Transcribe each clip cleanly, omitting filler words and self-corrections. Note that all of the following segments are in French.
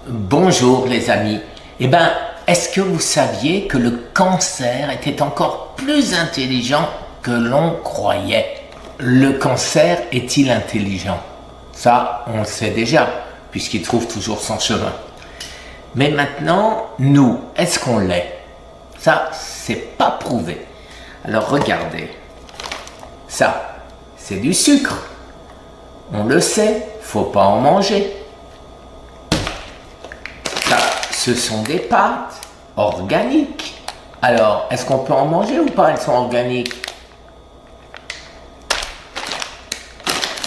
Bonjour les amis. Eh bien, est-ce que vous saviez que le cancer était encore plus intelligent que l'on croyait? Le cancer est-il intelligent? Ça, on le sait déjà, puisqu'il trouve toujours son chemin. Mais maintenant, nous, est-ce qu'on l'est? Ça, c'est pas prouvé. Alors regardez, ça, c'est du sucre. On le sait, faut pas en manger. Ça, ce sont des pâtes organiques. Alors, est-ce qu'on peut en manger ou pas? Elles sont organiques.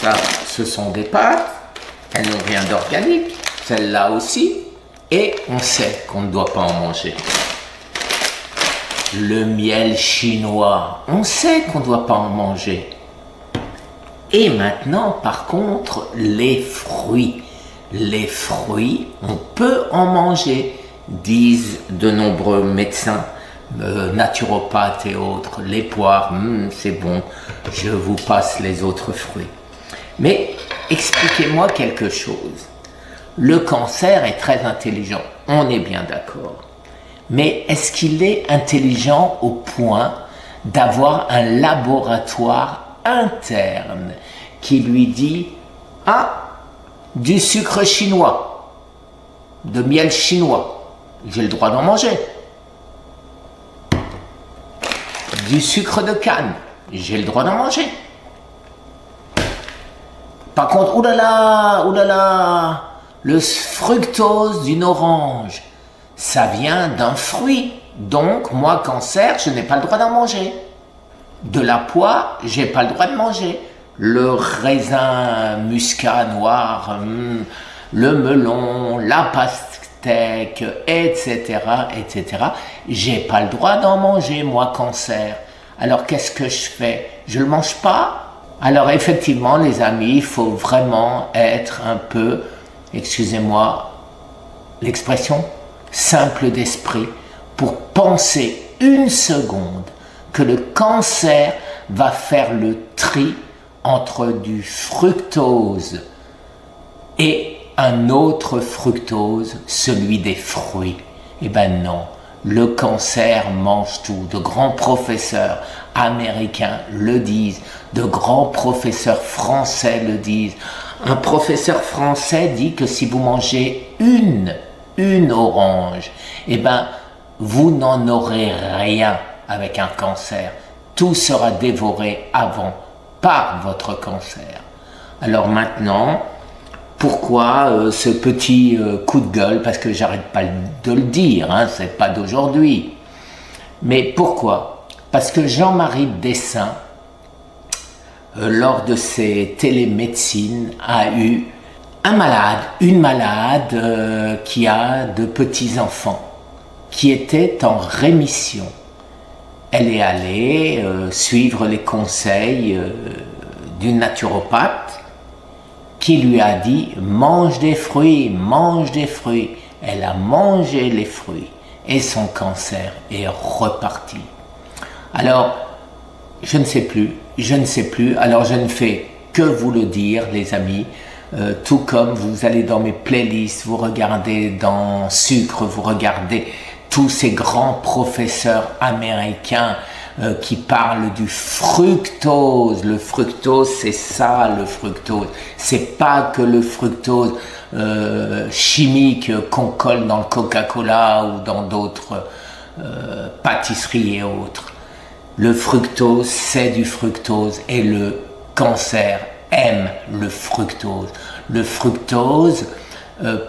Ça, ce sont des pâtes. Elles n'ont rien d'organique. Celle-là aussi. Et on sait qu'on ne doit pas en manger. Le miel chinois, on sait qu'on ne doit pas en manger. Et maintenant, par contre, les fruits. Les fruits, on peut en manger, disent de nombreux médecins, naturopathes et autres. Les poires, c'est bon, je vous passe les autres fruits. Mais expliquez-moi quelque chose. Le cancer est très intelligent, on est bien d'accord. Mais est-ce qu'il est intelligent au point d'avoir un laboratoire interne qui lui dit « Ah, du sucre chinois, de miel chinois, j'ai le droit d'en manger. Du sucre de canne, j'ai le droit d'en manger. Par contre, oulala, le fructose d'une orange, ça vient d'un fruit. Donc, moi, cancer, je n'ai pas le droit d'en manger. De la poire, j'ai pas le droit de manger. Le raisin muscat noir, le melon, la pastèque, etc., etc. J'ai pas le droit d'en manger, moi, cancer. Alors, qu'est-ce que je fais? Je le mange pas? Alors, effectivement, les amis, il faut vraiment être un peu, excusez-moi l'expression, simple d'esprit pour penser une seconde que le cancer va faire le tri entre du fructose et un autre fructose, celui des fruits. Eh ben non, le cancer mange tout. De grands professeurs américains le disent, de grands professeurs français le disent. Un professeur français dit que si vous mangez une orange, eh ben vous n'en aurez rien avec un cancer. Tout sera dévoré avant par votre cancer. Alors maintenant, pourquoi ce petit coup de gueule? Parce que j'arrête pas de le dire, hein, c'est pas d'aujourd'hui. Mais pourquoi? Parce que Jean-Marie Dessin, lors de ses télémédecines, a eu une malade qui a de petits-enfants, qui était en rémission. Elle est allée suivre les conseils d'une naturopathe qui lui a dit « mange des fruits, mange des fruits ». Elle a mangé les fruits et son cancer est reparti. Alors, je ne sais plus, alors je ne fais que vous le dire les amis, tout comme vous allez dans mes playlists, vous regardez dans Sucre, vous regardez tous ces grands professeurs américains qui parlent du fructose. Le fructose, c'est ça le fructose. C'est pas que le fructose chimique qu'on colle dans le Coca-Cola ou dans d'autres pâtisseries et autres. Le fructose, c'est du fructose et le cancer aime le fructose. Le fructose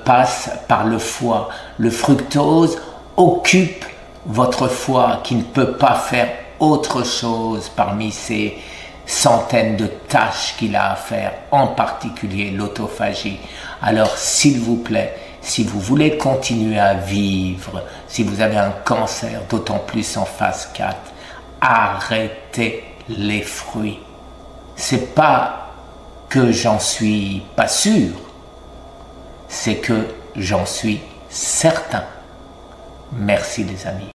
passe par le foie. Le fructose occupe votre foie qui ne peut pas faire autre chose parmi ces centaines de tâches qu'il a à faire, en particulier l'autophagie. Alors s'il vous plaît, si vous voulez continuer à vivre, si vous avez un cancer, d'autant plus en phase 4, arrêtez les fruits. C'est pas que j'en suis pas sûr, c'est que j'en suis certain. Merci les amis.